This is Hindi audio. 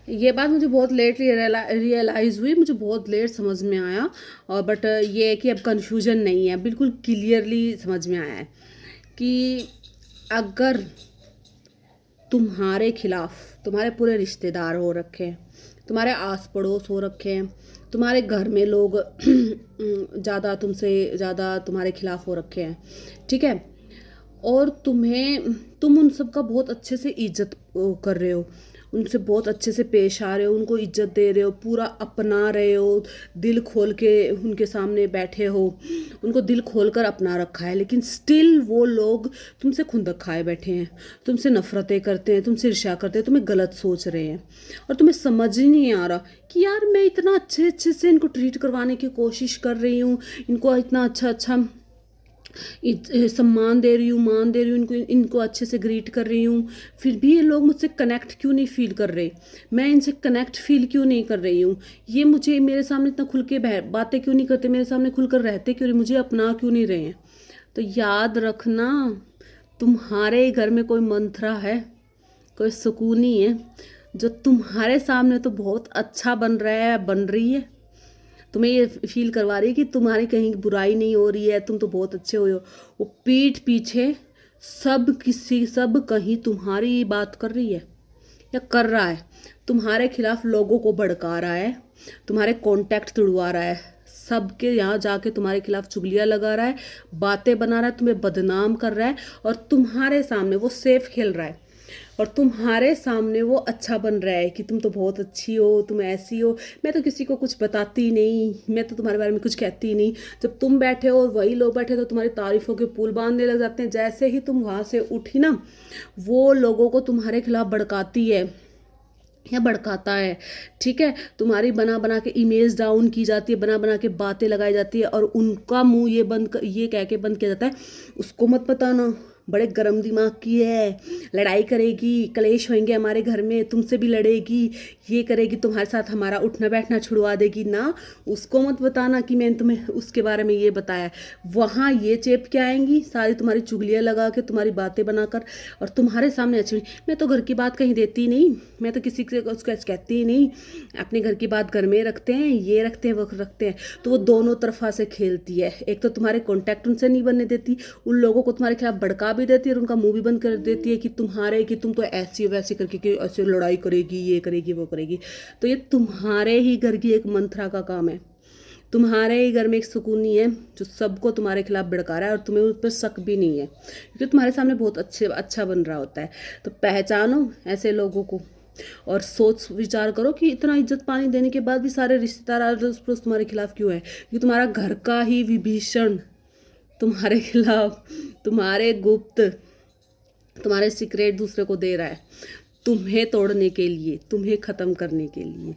ये बात मुझे बहुत लेट रियलाइज़ हुई, मुझे बहुत लेट समझ में आया। और बट ये है कि अब कन्फ्यूजन नहीं है, बिल्कुल क्लियरली समझ में आया है कि अगर तुम्हारे खिलाफ तुम्हारे पूरे रिश्तेदार हो रखे हैं, तुम्हारे आस पड़ोस हो रखे हैं, तुम्हारे घर में लोग ज़्यादा तुमसे ज़्यादा तुम्हारे खिलाफ हो रखे हैं, ठीक है, और तुम उन सब का बहुत अच्छे से इज्जत कर रहे हो, उनसे बहुत अच्छे से पेश आ रहे हो, उनको इज्जत दे रहे हो, पूरा अपना रहे हो, दिल खोल के उनके सामने बैठे हो, उनको दिल खोल कर अपना रखा है, लेकिन स्टिल वो लोग तुमसे खुंदक खाए बैठे हैं, तुमसे नफरतें करते हैं, तुमसे ईर्ष्या करते हैं, तुम्हें गलत सोच रहे हैं। और तुम्हें समझ ही नहीं आ रहा कि यार मैं इतना अच्छे अच्छे से इनको ट्रीट करवाने की कोशिश कर रही हूँ, इनको इतना अच्छा अच्छा सम्मान दे रही हूँ, मान दे रही हूँ, इनको इनको अच्छे से ग्रीट कर रही हूँ, फिर भी ये लोग मुझसे कनेक्ट क्यों नहीं फील कर रहे, मैं इनसे कनेक्ट फील क्यों नहीं कर रही हूँ, ये मुझे मेरे सामने इतना खुल के बातें क्यों नहीं करते, मेरे सामने खुलकर रहते क्यों नहीं, मुझे अपना क्यों नहीं रहे हैं। तो याद रखना, तुम्हारे घर में कोई मंत्रा है, कोई सुकूनी है, जो तुम्हारे सामने तो बहुत अच्छा बन रहा है, बन रही है, तुम्हें ये फील करवा रही है कि तुम्हारी कहीं बुराई नहीं हो रही है, तुम तो बहुत अच्छे हो। वो पीठ पीछे सब कहीं तुम्हारी बात कर रही है या कर रहा है, तुम्हारे खिलाफ लोगों को भड़का रहा है, तुम्हारे कॉन्टैक्ट तुड़वा रहा है, सबके यहाँ जाके तुम्हारे खिलाफ चुगलियाँ लगा रहा है, बातें बना रहा है, तुम्हें बदनाम कर रहा है, और तुम्हारे सामने वो सेफ खेल रहा है, और तुम्हारे सामने वो अच्छा बन रहा है कि तुम तो बहुत अच्छी हो, तुम ऐसी हो, मैं तो किसी को कुछ बताती नहीं, मैं तो तुम्हारे बारे में कुछ कहती नहीं। जब तुम बैठे हो और वही लोग बैठे तो तुम्हारी तारीफों के पुल बांधने लग जाते हैं। जैसे ही तुम वहाँ से उठी ना, वो लोगों को तुम्हारे खिलाफ भड़काती है या भड़काता है, ठीक है, तुम्हारी बना बना के इमेज डाउन की जाती है, बना बना के बातें लगाई जाती है, और उनका मुंह ये कह के बंद किया जाता है, उसको मत बताना, बड़े गर्म दिमाग की है, लड़ाई करेगी, कलेश होंगे हमारे घर में, तुमसे भी लड़ेगी, ये करेगी, तुम्हारे साथ हमारा उठना बैठना छुड़वा देगी ना, उसको मत बताना कि मैंने तुम्हें उसके बारे में ये बताया। वहाँ ये चेप के आएंगी सारी, तुम्हारी चुगलियाँ लगा के, तुम्हारी बातें बनाकर, और तुम्हारे सामने अच्छी, मैं तो घर की बात कहीं देती नहीं, मैं तो किसी से उसको कहती ही नहीं, अपने घर की बात घर में रखते हैं, ये रखते हैं, वो रखते हैं। तो वो दोनों तरफा से खेलती है, एक तो तुम्हारे कॉन्टैक्ट उनसे नहीं बनने देती, उन लोगों को तुम्हारे खिलाफ भड़का भी देती है, और उनका मुंह भी बंद कर देती है कि तुम तो ऐसी वैसी करके कि ऐसे लड़ाई करेगी, ये करेगी, वो करेगी। तो ये तुम्हारे ही घर की एक मंत्रा का काम है, तुम्हारे ही घर में एक सुकूनी है जो सबको तुम्हारे खिलाफ भड़का रहा है, और तुम्हें उस पर शक भी नहीं है क्योंकि तुम्हारे सामने बहुत अच्छा बन रहा होता है। तो पहचानो ऐसे लोगों को, और सोच विचार करो कि इतना इज्जत पानी देने के बाद भी सारे रिश्तेदार आस पड़ोस तुम्हारे खिलाफ क्यों है, क्योंकि तुम्हारा घर का ही विभीषण तुम्हारे खिलाफ, तुम्हारे गुप्त, तुम्हारे सीक्रेट दूसरे को दे रहा है, तुम्हें तोड़ने के लिए, तुम्हें ख़त्म करने के लिए।